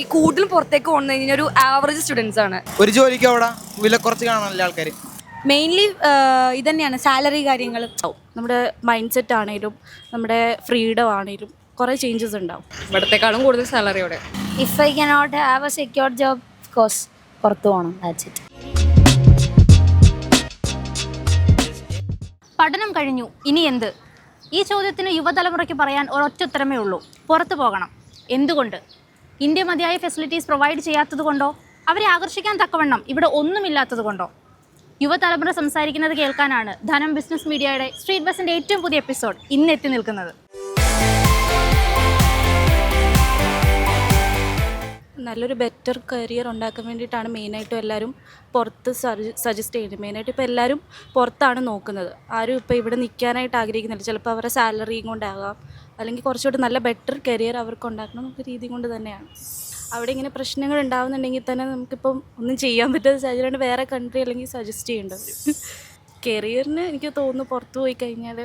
ഈ കൂടുതൽ പുറത്തേക്ക് വന്നു കഴിഞ്ഞാൽ ഒരു ആവറേജ് സ്റ്റുഡൻസ് ആണ്. ഒരു ജോലിക്ക് അവിടെ വില കുറച്ച് കാണാനല്ലേ ആൾക്കാർ. മെയിൻലി ഇതന്നെയാണ് സാലറി കാര്യങ്ങൾ. നമ്മുടെ മൈൻഡ് സെറ്റ് ആണെങ്കിലും നമ്മുടെ ഫ്രീഡം ആണെങ്കിലും കുറേ ചേഞ്ചസ് ഉണ്ടാവും. ഇവിടത്തെക്കാളും കൂടുതൽ സാലറിയോടെ. If I cannot have a secure job course പുറത്തു പോകണം. That's it. പഠനം കഴിഞ്ഞു, ഇനി എന്ത്? ഈ ചോദ്യത്തിന് യുവതലമുറയ്ക്ക് പറയാൻ ഒരൊറ്റ ഉത്തരമേ ഉള്ളൂ: പുറത്തു പോകണം. എന്തുകൊണ്ട്? ഇന്ത്യ മതിയായ ഫെസിലിറ്റീസ് പ്രൊവൈഡ് ചെയ്യാത്തത് കൊണ്ടോ? അവരെ ആകർഷിക്കാൻ തക്കവണ്ണം ഇവിടെ ഒന്നുമില്ലാത്തത് കൊണ്ടോ? യുവതലമുറ സംസാരിക്കുന്നത് കേൾക്കാനാണ് ധനം ബിസിനസ് മീഡിയയുടെ സ്ട്രീറ്റ് ബസിൻ്റെ ഏറ്റവും പുതിയ എപ്പിസോഡ് ഇന്ന് എത്തി നിൽക്കുന്നത്. നല്ലൊരു ബെറ്റർ കരിയർ ഉണ്ടാക്കാൻ വേണ്ടിയിട്ടാണ് മെയിനായിട്ടും എല്ലാവരും പുറത്ത് സജസ്റ്റ് ചെയ്യുന്നത്. മെയിനായിട്ട് ഇപ്പോൾ എല്ലാവരും പുറത്താണ് നോക്കുന്നത്. ആരും ഇപ്പോൾ ഇവിടെ നിൽക്കാനായിട്ട് ആഗ്രഹിക്കുന്നില്ല. ചിലപ്പോൾ അവരുടെ സാലറിയും കൊണ്ടാകാം, അല്ലെങ്കിൽ കുറച്ചുകൂടി നല്ല ബെറ്റർ കരിയർ അവർക്ക് ഉണ്ടാക്കണം എന്നൊക്കെ രീതി കൊണ്ട് തന്നെയാണ്. അവിടെ ഇങ്ങനെ പ്രശ്നങ്ങൾ ഉണ്ടാകുന്നുണ്ടെങ്കിൽ തന്നെ നമുക്കിപ്പം ഒന്നും ചെയ്യാൻ പറ്റാത്ത സാഹചര്യമാണ് വേറെ കൺട്രി അല്ലെങ്കിൽ സജസ്റ്റ് ചെയ്യേണ്ടത്. കരിയറിന് എനിക്ക് തോന്നുന്നു പുറത്ത് പോയി കഴിഞ്ഞാൽ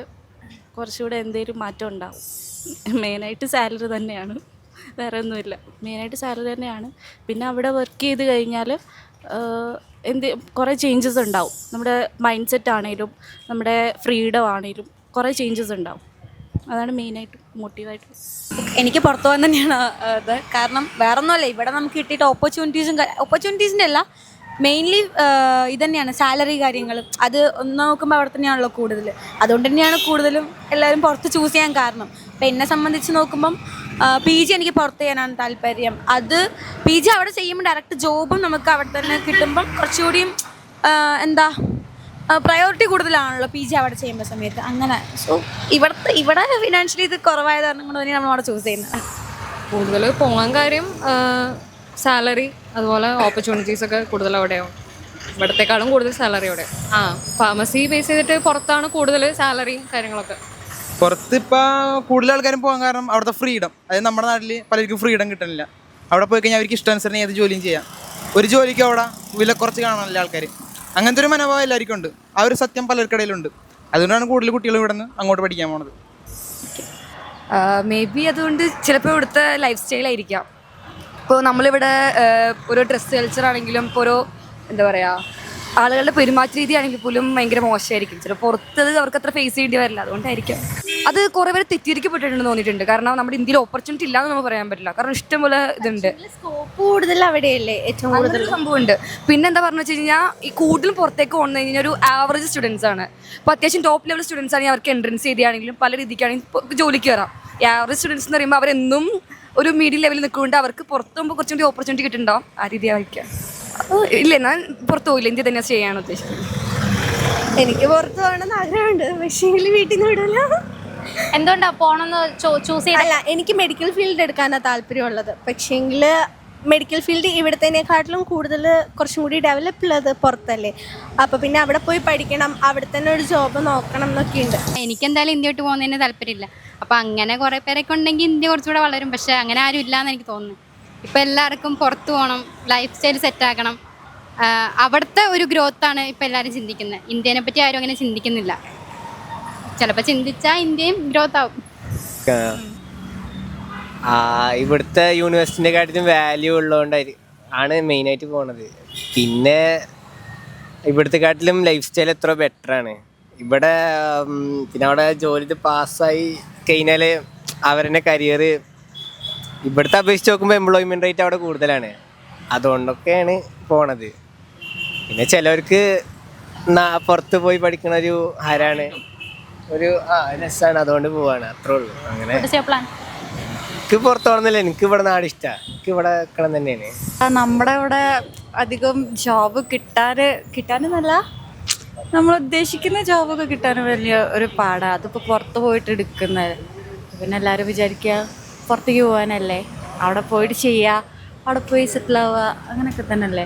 കുറച്ചുകൂടെ എന്തെങ്കിലും മാറ്റം ഉണ്ടാവും. മെയിനായിട്ട് സാലറി തന്നെയാണ്, വേറെ ഒന്നുമില്ല. മെയിനായിട്ട് സാലറി തന്നെയാണ്. പിന്നെ അവിടെ വർക്ക് ചെയ്ത് കഴിഞ്ഞാൽ കുറേ ചേഞ്ചസ് ഉണ്ടാവും. നമ്മുടെ മൈൻഡ് സെറ്റ് ആണെങ്കിലും നമ്മുടെ ഫ്രീഡം ആണെങ്കിലും കുറേ ചേഞ്ചസ് ഉണ്ടാവും. അതാണ് മെയിനായിട്ട് മോട്ടീവായിട്ട്. എനിക്ക് പുറത്തു പോകാൻ തന്നെയാണ് ഇത്. കാരണം വേറെ ഒന്നുമല്ല, ഇവിടെ നമുക്ക് കിട്ടിയിട്ട് ഓപ്പർച്യൂണിറ്റീസിൻ്റെ അല്ല, മെയിൻലി ഇതന്നെയാണ് സാലറി കാര്യങ്ങൾ. അത് ഒന്ന് നോക്കുമ്പോൾ അവിടെ തന്നെയാണല്ലോ കൂടുതൽ. അതുകൊണ്ട് തന്നെയാണ് കൂടുതലും എല്ലാവരും പുറത്ത് ചൂസ് ചെയ്യാൻ കാരണം. അപ്പം എന്നെ സംബന്ധിച്ച് നോക്കുമ്പം PG എനിക്ക് പുറത്ത് ചെയ്യാനാണ് താല്പര്യം. അത് PG അവിടെ ചെയ്യുമ്പോൾ ഡയറക്റ്റ് ജോബും നമുക്ക് അവിടെ തന്നെ കിട്ടുമ്പം കുറച്ചുകൂടിയും പ്രയോറിറ്റി കൂടുതലാണല്ലോ PG അവിടെ ചെയ്യുമ്പോൾ സമയത്ത്. അങ്ങനെ സോ ഇവിടെ ഫിനാൻഷ്യലി ഇത് കുറവായത് കാരണം കൊണ്ട് തന്നെ നമ്മൾ അവിടെ ചൂസ് ചെയ്യുന്നത്. കൂടുതൽ പോകാൻ കാര്യം സാലറി, അതുപോലെ ഓപ്പർച്യൂണിറ്റീസ് ഒക്കെ കൂടുതൽ അവിടെയാവും. ഇവിടത്തെക്കാളും കൂടുതൽ സാലറിയോടെ. ഫാർമസി ബേസ് ചെയ്തിട്ട് പുറത്താണ് കൂടുതൽ സാലറിയും കാര്യങ്ങളൊക്കെ. പുറത്ത് ഇപ്പോൾ കൂടുതൽ ആൾക്കാരും പോകാൻ കാരണം അവിടുത്തെ ഫ്രീഡം. അതായത് നമ്മുടെ നാട്ടിൽ പലർക്കും ഫ്രീഡം കിട്ടുന്നില്ല. അവിടെ പോയി കഴിഞ്ഞാൽ അവർക്ക് ഇഷ്ടാനുസരണം ഏത് ജോലിയും ചെയ്യാം. ഒരു ജോലിക്ക് അവിടെ വില കുറച്ച് കാണാനല്ലേ ആൾക്കാർ. അങ്ങനത്തെ ഒരു മനോഭാവം എല്ലാവർക്കും ഉണ്ട്. ആ ഒരു സത്യം പലർക്കിടയിലുണ്ട്. അതുകൊണ്ടാണ് കൂടുതൽ കുട്ടികൾ ഇവിടെ നിന്ന് അങ്ങോട്ട് പഠിക്കാൻ പോണത്. മേ ബി അതുകൊണ്ട് ചിലപ്പോൾ ഇവിടുത്തെ ലൈഫ് സ്റ്റൈലായിരിക്കാം. ഇപ്പോൾ നമ്മളിവിടെ ഒരു ഡ്രസ്സ് കൾച്ചർ ആണെങ്കിലും ഇപ്പോൾ ഒരു ആളുകളുടെ പെരുമാറ്റ രീതി ആണെങ്കിൽ പോലും ഭയങ്കര മോശമായിരിക്കും. ചിലപ്പോൾ പുറത്തത് അവർക്ക് അത്ര ഫേസ് ചെയ്യേണ്ടി വരില്ല. അതുകൊണ്ടായിരിക്കും അത് കുറേ പേര് തെറ്റിദ്ധരിക്കപ്പെട്ടിട്ടുണ്ടെന്ന് തോന്നിയിട്ടുണ്ട്. കാരണം നമ്മുടെ ഇന്ത്യയിൽ ഓപ്പർച്യൂണിറ്റി ഇല്ലാന്ന് നമുക്ക് പറയാൻ പറ്റില്ല. കാരണം ഇഷ്ടംപോലെ ഇതുണ്ട്, സ്കോപ്പ് കൂടുതൽ അവിടെയല്ലേ ഏറ്റവും കൂടുതൽ സംഭവമുണ്ട്. പിന്നെ എന്താ പറഞ്ഞു വെച്ച് കഴിഞ്ഞാൽ ഈ കൂടുതൽ പുറത്തേക്ക് വന്നു കഴിഞ്ഞാൽ ഒരു ആവറേജ് സ്റ്റുഡൻസ് ആണ്. അപ്പോൾ അത്യാവശ്യം ടോപ്പ് ലെവൽ സ്റ്റുഡൻസ് ആണെങ്കിൽ അവർക്ക് എൻട്രൻസ് ചെയ്താണെങ്കിലും പല രീതിക്കാണെങ്കിൽ ജോലിക്ക് കയറാം. ഈ ആവറേജ് സ്റ്റുഡൻസ് എന്ന് പറയുമ്പോൾ അവരെന്നും ഒരു മീഡിയം ലെവലിൽ നിൽക്കുന്നുണ്ട്. അവർക്ക് പുറത്ത് പോകുമ്പോൾ കുറച്ചും കൂടി ഓപ്പർച്യൂണിറ്റി കിട്ടുന്നുണ്ടാവും. ആ രീതിയായിരിക്കാം. ഇല്ല, ഞാൻ പുറത്ത് പോയില്ല, ഇന്ത്യ തന്നെ ചെയ്യാനാണ് ഉദ്ദേശിക്കുന്നത്. എനിക്ക് പുറത്ത് പോകണമെന്ന് ആഗ്രഹമുണ്ട്, പക്ഷേ വീട്ടിൽ നിന്ന് വിടില്ല. എന്തുകൊണ്ടാണ് പോകണമെന്ന് ചൂസ് ചെയ്ത? അല്ല, എനിക്ക് മെഡിക്കൽ ഫീൽഡ് എടുക്കാനാണ് താല്പര്യമുള്ളത്. പക്ഷേങ്കിൽ മെഡിക്കൽ ഫീൽഡ് ഇവിടത്തേക്കാട്ടിലും കൂടുതൽ കുറച്ചും കൂടി ഡെവലപ്പ് ഉള്ളത് പുറത്തല്ലേ. അപ്പോൾ പിന്നെ അവിടെ പോയി പഠിക്കണം, അവിടെ തന്നെ ഒരു ജോബ് നോക്കണം എന്നൊക്കെ ഉണ്ട്. എനിക്കെന്തായാലും ഇന്ത്യ വിട്ട് പോകുന്നതിന് താല്പര്യമില്ല. അപ്പോൾ അങ്ങനെ കുറേ പേരൊക്കെ ഉണ്ടെങ്കിൽ ഇന്ത്യ കുറച്ചുകൂടെ വളരും. പക്ഷേ അങ്ങനെ ആരും ഇല്ലയെന്ന് എനിക്ക് തോന്നുന്നു. ഇപ്പോൾ എല്ലാവർക്കും പുറത്ത് പോകണം, ലൈഫ് സ്റ്റൈൽ സെറ്റാക്കണം, അവിടുത്തെ ഒരു ഗ്രോത്താണ് ഇപ്പോൾ എല്ലാവരും ചിന്തിക്കുന്നത്. ഇന്ത്യനെ പറ്റി ആരും അങ്ങനെ ചിന്തിക്കുന്നില്ല. ചിലപ്പോൾ ചിന്തിച്ചാൽ ഇന്ത്യയും ഗ്രോത്ത് ആവും. ഇവിടുത്തെ യൂണിവേഴ്സിറ്റിൻ്റെ കാട്ടിലും വാല്യൂ ഉള്ളതുകൊണ്ടാണ് മെയിനായിട്ട് പോണത്. പിന്നെ ഇവിടുത്തെ കാട്ടിലും ലൈഫ് സ്റ്റൈൽ എത്ര ബെറ്ററാണ് ഇവിടെ. പിന്നെ അവിടെ ജോലി പാസ്സായി കഴിഞ്ഞാൽ അവരുടെ കരിയർ ഇവിടുത്തെ അപേക്ഷിച്ച് നോക്കുമ്പോൾ എംപ്ലോയ്മെൻറ്റ് റേറ്റ് അവിടെ കൂടുതലാണ്. അതുകൊണ്ടൊക്കെയാണ് പോണത്. പിന്നെ ചിലവർക്ക് പുറത്ത് പോയി പഠിക്കണ ഒരു ഹരാണ്, ഒരു രസമാണ്, അതുകൊണ്ട് പോവാണ്. അത്രേ ഉള്ളൂ. അങ്ങനെ എനിക്ക് പുറത്ത് പോകണമെന്നില്ല, എനിക്ക് ഇവിടെ നാട് ഇഷ്ടമാണ്. എനിക്ക് ഇവിടെ നിൽക്കണം തന്നെയാണ്. നമ്മുടെ ഇവിടെ അധികം ജോബ് കിട്ടാനെന്നല്ല, നമ്മൾ ഉദ്ദേശിക്കുന്ന ജോബൊക്കെ കിട്ടാൻ വലിയ ഒരു പാടാണ്. അതിപ്പോൾ പുറത്ത് പോയിട്ട് എടുക്കുന്നത്. പിന്നെ എല്ലാവരും വിചാരിക്കുക പുറത്തേക്ക് പോകാനല്ലേ, അവിടെ പോയിട്ട് ചെയ്യുക, അവിടെ പോയി സെറ്റിൽ ആവുക, അങ്ങനെയൊക്കെ തന്നെയല്ലേ.